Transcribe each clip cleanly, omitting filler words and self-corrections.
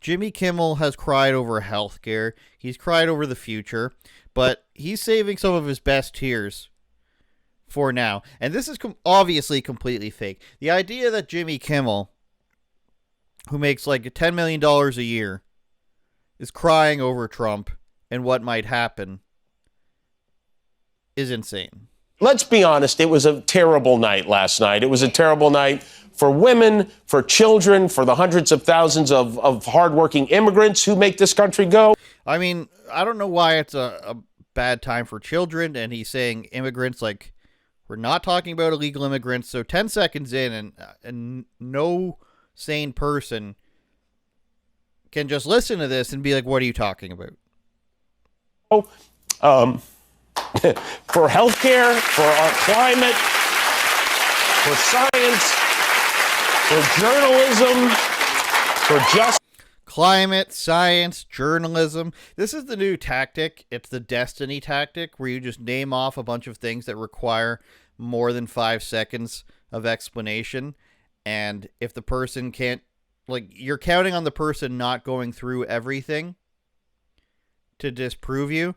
Jimmy Kimmel has cried over healthcare. He's cried over the future, but he's saving some of his best tears for now. And this is obviously completely fake. The idea that Jimmy Kimmel, who makes like $10 million a year, is crying over Trump and what might happen is insane. Let's be honest, it was a terrible night last night. It was a terrible night for women, for children, for the hundreds of thousands of hardworking immigrants who make this country go. I mean, I don't know why it's a bad time for children, and he's saying immigrants, like, we're not talking about illegal immigrants. So 10 seconds in, and no sane person can just listen to this and be like, what are you talking about? For healthcare, for our climate, for science, for journalism, for justice. Climate, science, journalism. This is the new tactic. It's the destiny tactic where you just name off a bunch of things that require more than 5 seconds of explanation. And if the person can't, like, you're counting on the person not going through everything to disprove you.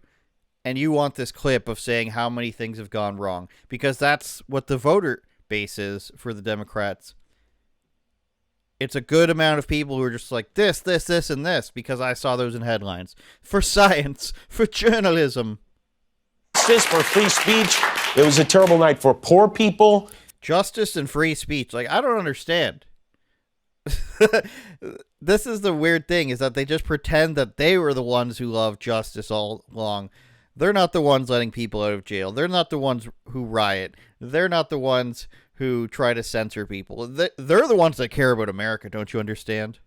And you want this clip of saying how many things have gone wrong, because that's what the voter base is for the Democrats. It's a good amount of people who are just like this, and this, because I saw those in headlines. For science, for journalism. Justice, for free speech. It was a terrible night for poor people. Justice and free speech. Like, I don't understand. This is the weird thing, is that they just pretend that they were the ones who loved justice all along. They're not the ones letting people out of jail. They're not the ones who riot. They're not the ones who try to censor people. They're the ones that care about America, don't you understand?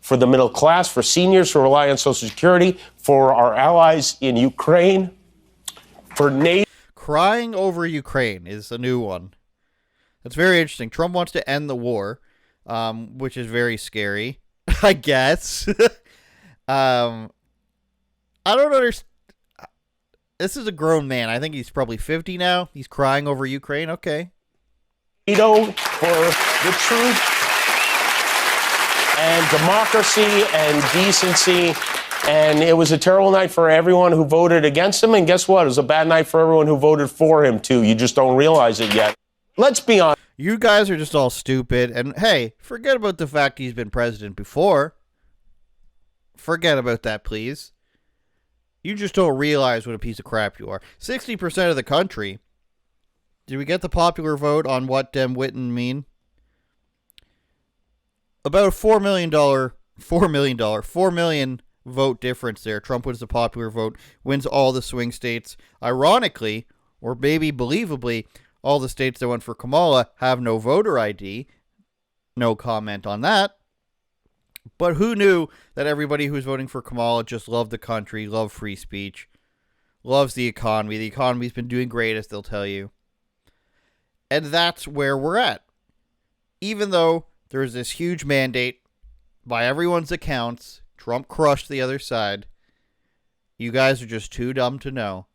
For the middle class, for seniors who rely on Social Security, for our allies in Ukraine, for NATO. Crying over Ukraine is a new one. That's very interesting. Trump wants to end the war, which is very scary, I guess. I don't understand. This is a grown man. I think he's probably 50 now. He's crying over Ukraine. Okay. For the truth and democracy and decency. And it was a terrible night for everyone who voted against him. And guess what? It was a bad night for everyone who voted for him, too. You just don't realize it yet. Let's be honest. You guys are just all stupid. And hey, forget about the fact he's been president before. Forget about that, please. You just don't realize what a piece of crap you are. 60% of the country. Did we get the popular vote on what Dem Witten mean? About a $4 million vote difference there. Trump wins the popular vote, wins all the swing states. Ironically, or maybe believably, all the states that went for Kamala have no voter ID. No comment on that. But who knew that everybody who's voting for Kamala just loved the country, loved free speech, loves the economy. The economy's been doing great, as they'll tell you. And that's where we're at. Even though there's this huge mandate, by everyone's accounts, Trump crushed the other side, you guys are just too dumb to know.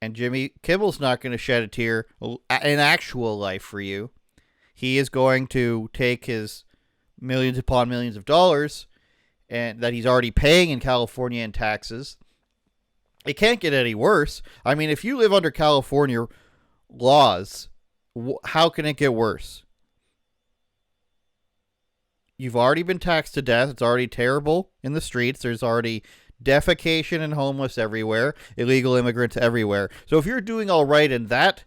And Jimmy Kimmel's not going to shed a tear in actual life for you. He is going to take his millions upon millions of dollars and that he's already paying in California in taxes. It can't get any worse. I mean, if you live under California laws, how can it get worse? You've already been taxed to death. It's already terrible in the streets. There's already defecation and homeless everywhere, illegal immigrants everywhere. So if you're doing all right in that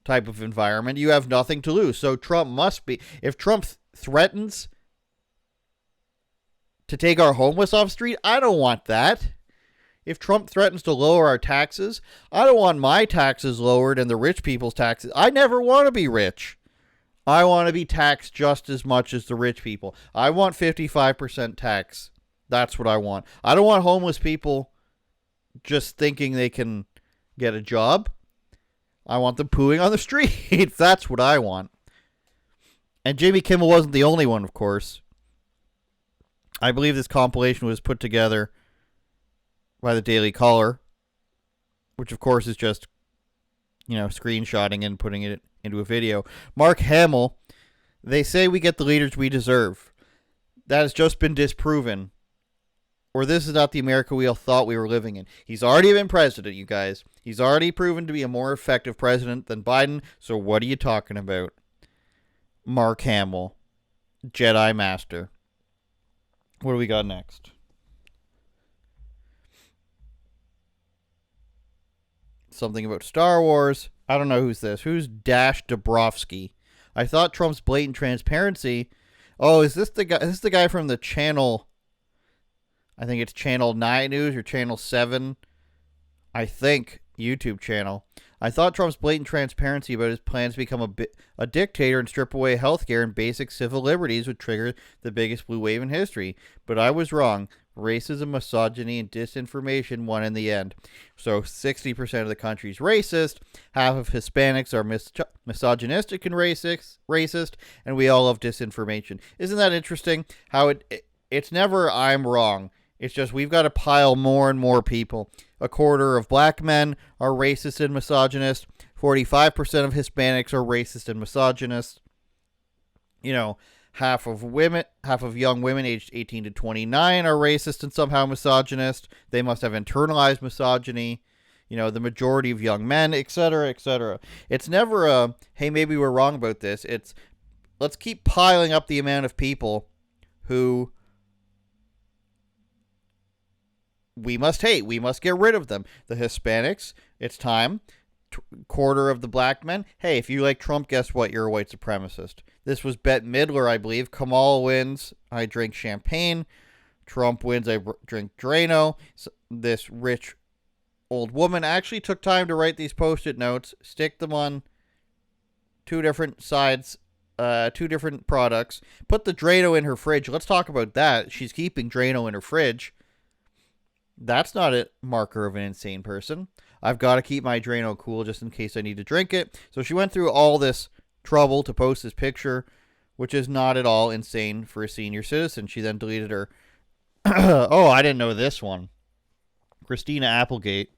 type of environment, you have nothing to lose. So Trump must be, if Trump threatens to take our homeless off the street, I don't want that. If Trump threatens to lower our taxes, I don't want my taxes lowered and the rich people's taxes. I never want to be rich. I want to be taxed just as much as the rich people. I want 55% tax. That's what I want. I don't want homeless people just thinking they can get a job. I want them pooing on the streets. That's what I want. And Jimmy Kimmel wasn't the only one, of course. I believe this compilation was put together by the Daily Caller, which of course is just, screenshotting and putting it into a video. Mark Hamill, they say we get the leaders we deserve. That has just been disproven. Or this is not the America we all thought we were living in. He's already been president, you guys. He's already proven to be a more effective president than Biden. So what are you talking about? Mark Hamill, Jedi Master. What do we got next? Something about Star Wars. I don't know who's this. Who's Dash Dabrowski? I thought Trump's blatant transparency. Oh, is this the guy? Is this the guy from the channel? I think it's Channel 9 News or Channel 7. I think YouTube channel. I thought Trump's blatant transparency about his plans to become a dictator and strip away healthcare and basic civil liberties would trigger the biggest blue wave in history. But I was wrong. Racism, misogyny, and disinformation won in the end. So 60% of the country's racist, half of Hispanics are misogynistic and racist, and we all love disinformation. Isn't that interesting? How it's never I'm wrong. It's just we've got to pile more and more people. A quarter of black men are racist and misogynist. 45% of Hispanics are racist and misogynist. You know, half of young women aged 18 to 29 are racist and somehow misogynist. They must have internalized misogyny. You know, the majority of young men, etc., etc. It's never a, hey, maybe we're wrong about this. It's, let's keep piling up the amount of people who we must hate. We must get rid of them. The Hispanics, it's time. Quarter of the black men. Hey, if you like Trump, guess what? You're a white supremacist. This was Bette Midler, I believe. Kamala wins. I drink champagne. Trump wins. I drink Drano. This rich old woman actually took time to write these Post-it notes, stick them on two different sides, two different products, put the Drano in her fridge. Let's talk about that. She's keeping Drano in her fridge. That's not a marker of an insane person. I've got to keep my Drano cool just in case I need to drink it. So she went through all this trouble to post this picture, which is not at all insane for a senior citizen. She then deleted her. Oh, I didn't know this one. Christina Applegate,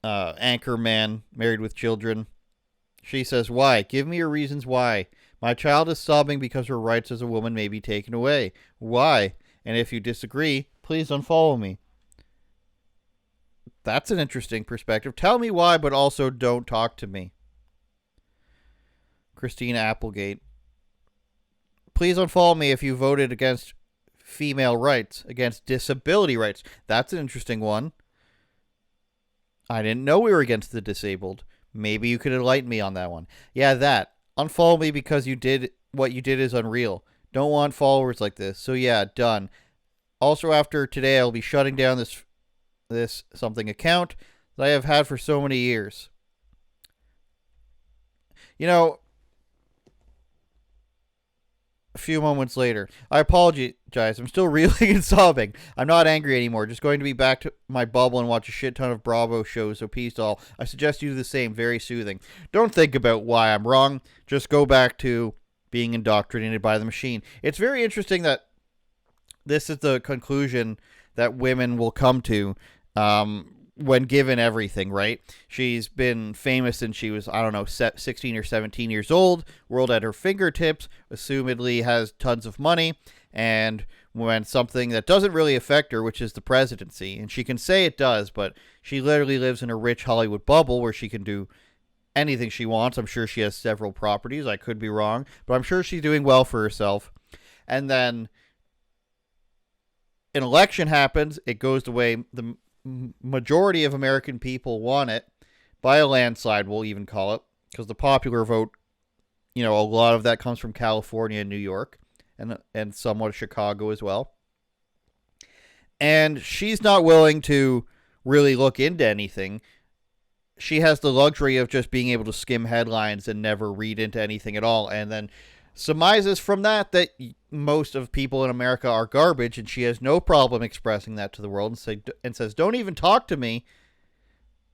anchor man, married with children. She says, why? Give me your reasons why. My child is sobbing because her rights as a woman may be taken away. Why? And if you disagree, please unfollow me. That's an interesting perspective. Tell me why, but also don't talk to me. Christina Applegate. Please unfollow me if you voted against female rights, against disability rights. That's an interesting one. I didn't know we were against the disabled. Maybe you could enlighten me on that one. Yeah, that. Unfollow me because you did what you did is unreal. Don't want followers like this. So yeah, done. Also, after today, I'll be shutting down this something account that I have had for so many years. You know, a few moments later, I apologize. I'm still reeling and sobbing. I'm not angry anymore. Just going to be back to my bubble and watch a shit ton of Bravo shows. So peace to all. I suggest you do the same. Very soothing. Don't think about why I'm wrong. Just go back to being indoctrinated by the machine. It's very interesting that this is the conclusion that women will come to when given everything, right? She's been famous since she was, 16 or 17 years old, world at her fingertips, assumedly has tons of money, and when something that doesn't really affect her, which is the presidency, and she can say it does, but she literally lives in a rich Hollywood bubble where she can do anything she wants. I'm sure she has several properties. I could be wrong, but I'm sure she's doing well for herself. And then an election happens, it goes the way the majority of American people want it, by a landslide, we'll even call it, because the popular vote, a lot of that comes from California and New York, and somewhat of Chicago as well. And she's not willing to really look into anything. She has the luxury of just being able to skim headlines and never read into anything at all, and then surmises from that most of people in America are garbage, and she has no problem expressing that to the world and says, don't even talk to me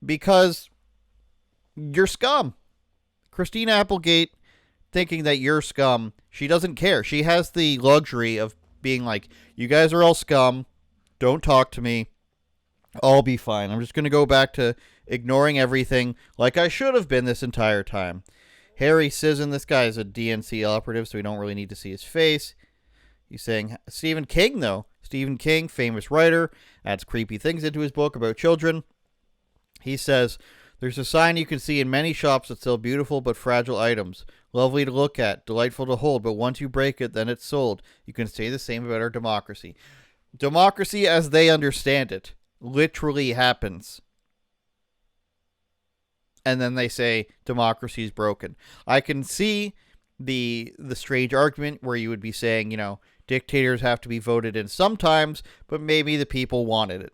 because you're scum. Christina Applegate thinking that you're scum, she doesn't care. She has the luxury of being like, you guys are all scum, don't talk to me, I'll be fine. I'm just going to go back to ignoring everything like I should have been this entire time. Harry Sisson, this guy is a DNC operative, so we don't really need to see his face. He's saying Stephen King, though. Stephen King, famous writer, adds creepy things into his book about children. He says, there's a sign you can see in many shops that sell beautiful but fragile items. Lovely to look at, delightful to hold, but once you break it, then it's sold. You can say the same about our democracy. Democracy, as they understand it, literally happens. And then they say democracy is broken. I can see the strange argument where you would be saying, dictators have to be voted in sometimes, but maybe the people wanted it.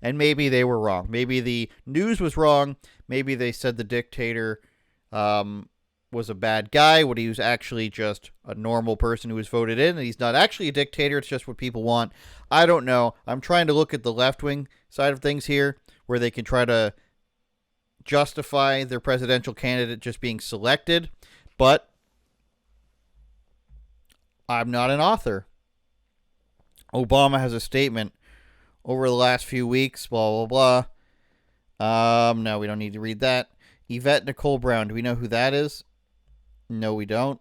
And maybe they were wrong. Maybe the news was wrong. Maybe they said the dictator was a bad guy when he was actually just a normal person who was voted in, and he's not actually a dictator. It's just what people want. I don't know. I'm trying to look at the left-wing side of things here, where they can try to justify their presidential candidate just being selected, but I'm not an author. Obama has a statement over the last few weeks, blah, blah, blah. No, we don't need to read that. Yvette Nicole Brown, do we know who that is? No, we don't.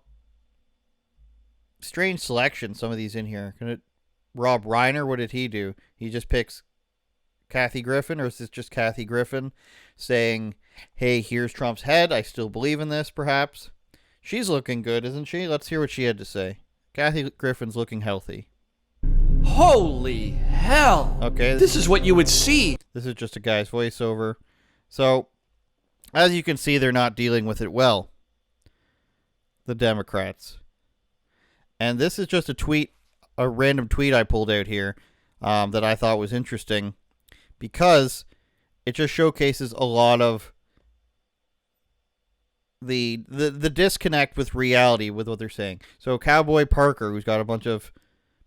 Strange selection, some of these in here. Rob Reiner, what did he do? He just picks Kathy Griffin, or is this just Kathy Griffin saying, hey, here's Trump's head. I still believe in this, perhaps. She's looking good, isn't she? Let's hear what she had to say. Kathy Griffin's looking healthy. Holy hell. Okay. This is what you would see. This is just a guy's voiceover. So, as you can see, they're not dealing with it well. The Democrats. And this is just a random tweet I pulled out here that I thought was interesting because it just showcases a lot of the disconnect with reality with what they're saying. So Cowboy Parker, who's got a bunch of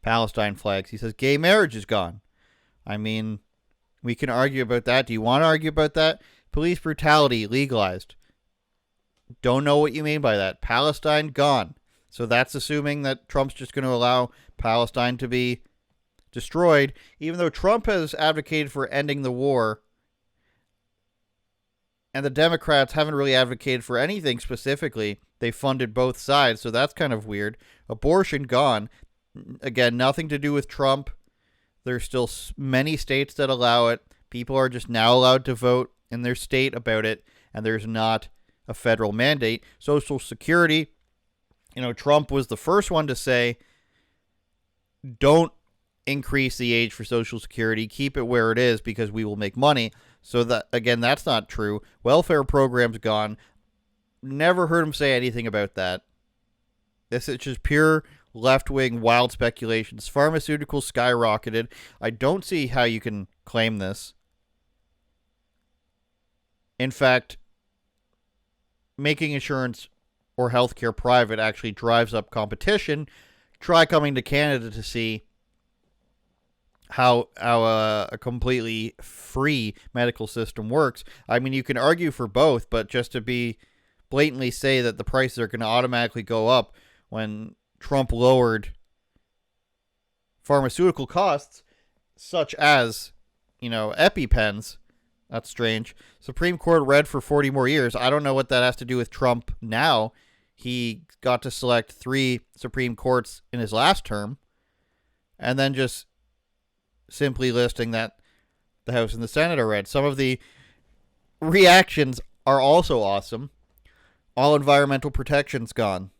Palestine flags, he says gay marriage is gone. I mean, we can argue about that. Do you want to argue about that? Police brutality legalized. Don't know what you mean by that. Palestine gone. So that's assuming that Trump's just going to allow Palestine to be destroyed, even though Trump has advocated for ending the war. And the Democrats haven't really advocated for anything specifically. They funded both sides, so that's kind of weird. Abortion gone. Again, nothing to do with Trump. There's still many states that allow it. People are just now allowed to vote in their state about it, and there's not a federal mandate. Social Security, Trump was the first one to say, don't increase the age for Social Security. Keep it where it is because we will make money. So that, again, that's not true. Welfare programs gone. Never heard him say anything about that. This is just pure left-wing wild speculations. Pharmaceuticals skyrocketed. I don't see how you can claim this. In fact, making insurance or healthcare private actually drives up competition. Try coming to Canada to see how a completely free medical system works. I mean, you can argue for both, but just to be blatantly say that the prices are going to automatically go up when Trump lowered pharmaceutical costs, such as, EpiPens, that's strange. Supreme Court read for 40 more years. I don't know what that has to do with Trump now. He got to select 3 Supreme Courts in his last term, and then just simply listing that the House and the Senate are read. Some of the reactions are also awesome. All environmental protection's gone.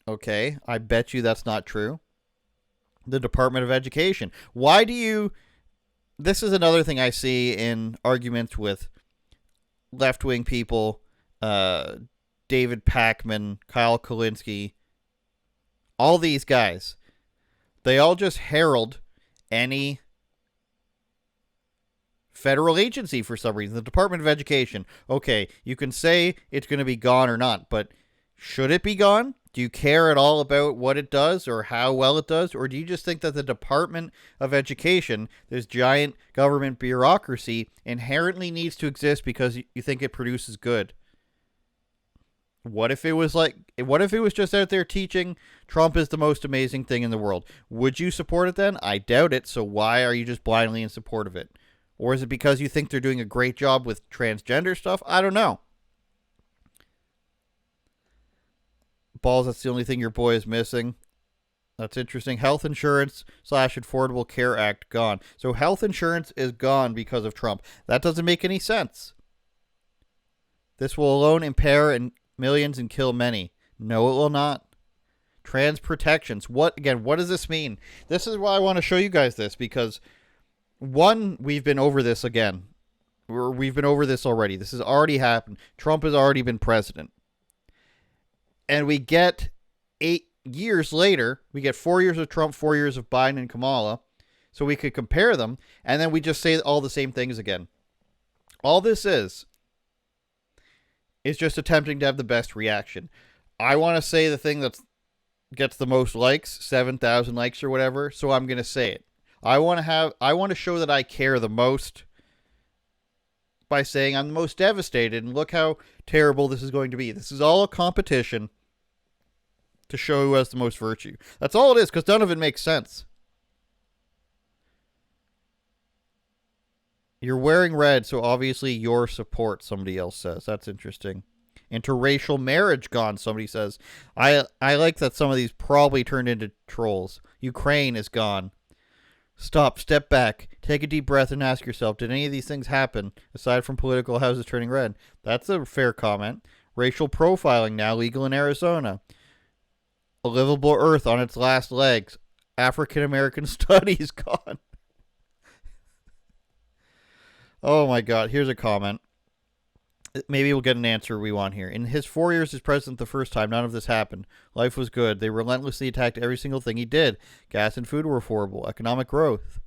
Okay, I bet you that's not true. The Department of Education. Why do you... This is another thing I see in arguments with left-wing people, David Pakman, Kyle Kulinski, all these guys. They all just herald any federal agency for some reason. The Department of Education. Okay, you can say it's going to be gone or not, but should it be gone? Do you care at all about what it does or how well it does? Or do you just think that the Department of Education, this giant government bureaucracy, inherently needs to exist because you think it produces good? What if it was just out there teaching Trump is the most amazing thing in the world? Would you support it then? I doubt it. So why are you just blindly in support of it? Or is it because you think they're doing a great job with transgender stuff? I don't know. Balls, that's the only thing your boy is missing. That's interesting. Health insurance / Affordable Care Act gone. So health insurance is gone because of Trump. That doesn't make any sense. This will alone impair millions and kill many. No, it will not. Trans protections. What does this mean? This is why I want to show you guys this, because one, we've been over this again. We've been over this already. This has already happened. Trump has already been president. And we get 8 years later, we get 4 years of Trump, 4 years of Biden and Kamala, so we could compare them, and then we just say all the same things again. All this is just attempting to have the best reaction. I want to say the thing that gets the most likes, 7,000 likes or whatever, so I'm going to say it. I want to show that I care the most by saying I'm the most devastated, and look how terrible this is going to be. This is all a competition to show who has the most virtue. That's all it is, because none of it makes sense. You're wearing red, so obviously your support, somebody else says. That's interesting. Interracial marriage gone, somebody says. I like that some of these probably turned into trolls. Ukraine is gone. Stop, step back, take a deep breath and ask yourself, did any of these things happen, aside from political houses turning red? That's a fair comment. Racial profiling now legal in Arizona. A livable earth on its last legs. African American studies gone. Oh my God, here's a comment. Maybe we'll get an answer we want here. In his 4 years as president the first time, none of this happened. Life was good. They relentlessly attacked every single thing he did. Gas and food were affordable. Economic growth.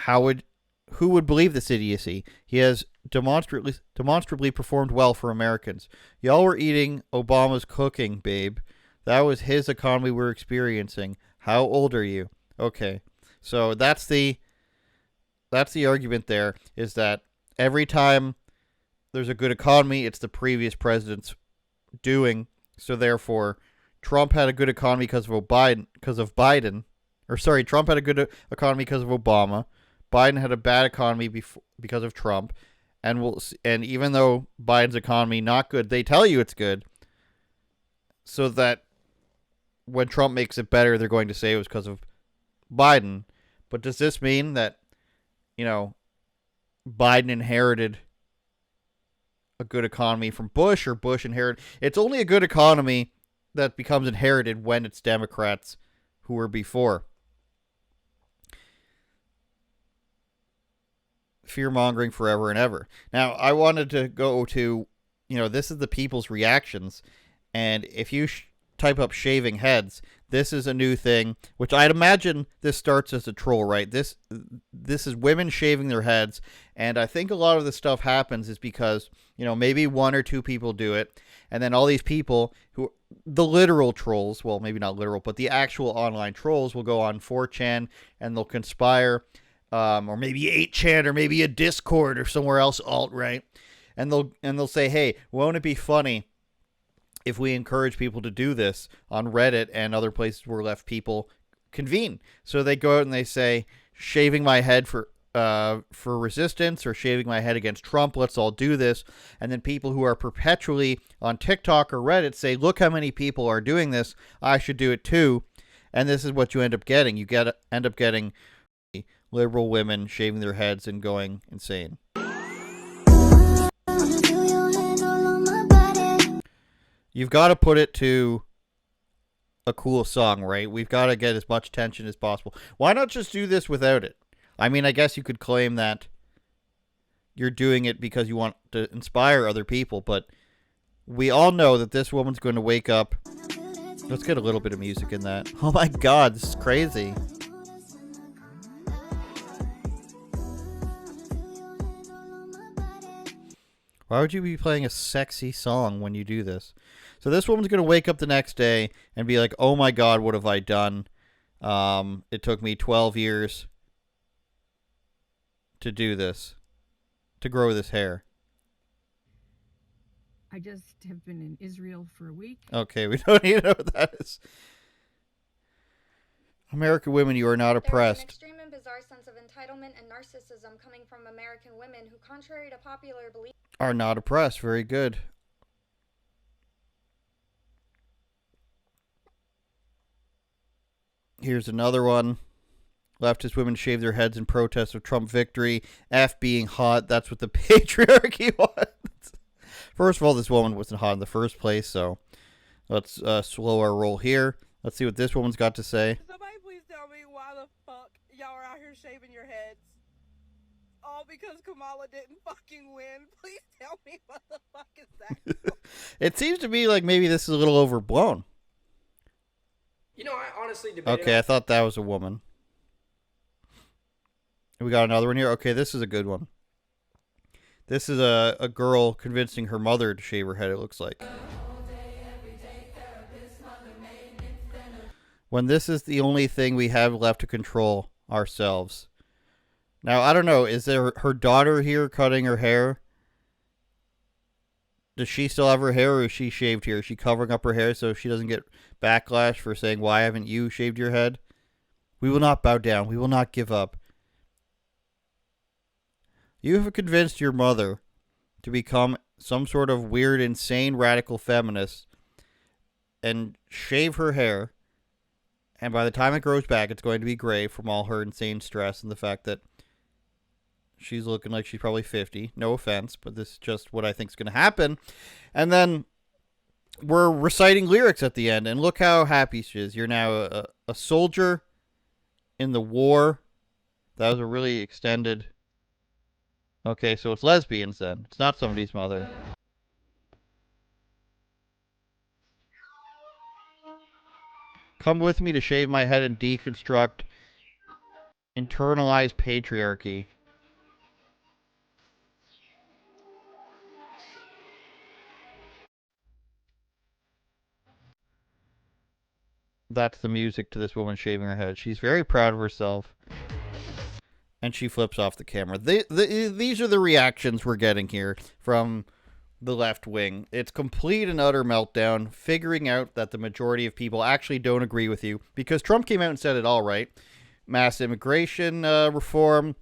Who would believe this idiocy? He has demonstrably performed well for Americans. Y'all were eating Obama's cooking, babe. That was his economy we're experiencing. How old are you? Okay. So that's the argument there, is that every time there's a good economy, it's the previous president's doing. So therefore, Trump had a good economy because of Biden. Or sorry, Trump had a good economy because of Obama. Biden had a bad economy because of Trump. And even though Biden's economy not good, they tell you it's good. So that when Trump makes it better, they're going to say it was because of Biden. But does this mean that, Biden inherited a good economy from Bush, or Bush inherited? It's only a good economy that becomes inherited when it's Democrats who were before. Fear-mongering forever and ever. Now, I wanted to go to, this is the people's reactions. And if you type up shaving heads, this is a new thing, which I'd imagine this starts as a troll, right? This is women shaving their heads, and I think a lot of this stuff happens is because, maybe one or two people do it, and then all these people the literal trolls, well, maybe not literal, but the actual online trolls will go on 4chan, and they'll conspire, or maybe 8chan, or maybe a Discord, or somewhere else alt-right, and they'll say, hey, won't it be funny if we encourage people to do this on Reddit and other places where left people convene? So they go out and they say, shaving my head for resistance, or shaving my head against Trump, let's all do this. And then people who are perpetually on TikTok or Reddit say, look how many people are doing this, I should do it too. And this is what you end up getting. You end up getting liberal women shaving their heads and going insane. You've got to put it to a cool song, right? We've got to get as much tension as possible. Why not just do this without it? I mean, I guess you could claim that you're doing it because you want to inspire other people, but we all know that this woman's going to wake up. Let's get a little bit of music in that. Oh my God, this is crazy. Why would you be playing a sexy song when you do this? So this woman's going to wake up the next day and be like, oh my God, what have I done? It took me 12 years to do this, to grow this hair. I just have been in Israel for a week. Okay, we don't need to know what that is. American women, you are not oppressed. There is an extreme and bizarre sense of entitlement and narcissism coming from American women who, contrary to popular belief, are not oppressed. Very good. Here's another one. Leftist women shave their heads in protest of Trump victory. F being hot. That's what the patriarchy wants. First of all, this woman wasn't hot in the first place, so let's slow our roll here. Let's see what this woman's got to say. Somebody please tell me why the fuck y'all are out here shaving your heads. All because Kamala didn't fucking win. Please tell me what the fuck is that? It seems to me like maybe this is a little overblown. You know, I honestly debated. Okay, I thought that was a woman. We got another one here. Okay, this is a good one. This is a girl convincing her mother to shave her head, it looks like. When this is the only thing we have left to control ourselves. Now, I don't know. Is there her daughter here cutting her hair? Does she still have her hair, or is she shaved here? Is she covering up her hair so she doesn't get backlash for saying, why haven't you shaved your head? We will not bow down. We will not give up. You have convinced your mother to become some sort of weird, insane, radical feminist and shave her hair. And by the time it grows back, it's going to be gray from all her insane stress and the fact that she's looking like she's probably 50. No offense, but this is just what I think is going to happen. And then we're reciting lyrics at the end, and look how happy she is. You're now a soldier in the war. That was a really extended... Okay, so it's lesbians then. It's not somebody's mother. Come with me to shave my head and deconstruct internalized patriarchy. That's the music to this woman shaving her head. She's very proud of herself. And she flips off the camera. These are the reactions we're getting here from the left wing. It's complete and utter meltdown, figuring out that the majority of people actually don't agree with you. Because Trump came out and said it all right. Mass immigration reform,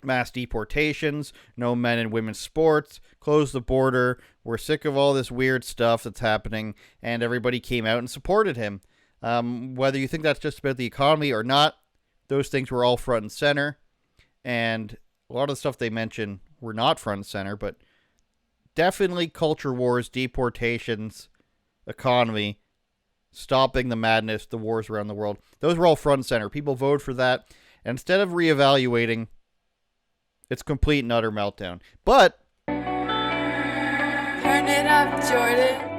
mass deportations, no men and women's sports, close the border. We're sick of all this weird stuff that's happening. And everybody came out and supported him. Whether you think that's just about the economy or not, those things were all front and center. And a lot of the stuff they mentioned were not front and center, but definitely culture wars, deportations, economy, stopping the madness, the wars around the world. Those were all front and center. People voted for that. And instead of reevaluating, it's complete and utter meltdown. But turn it up, Jordan.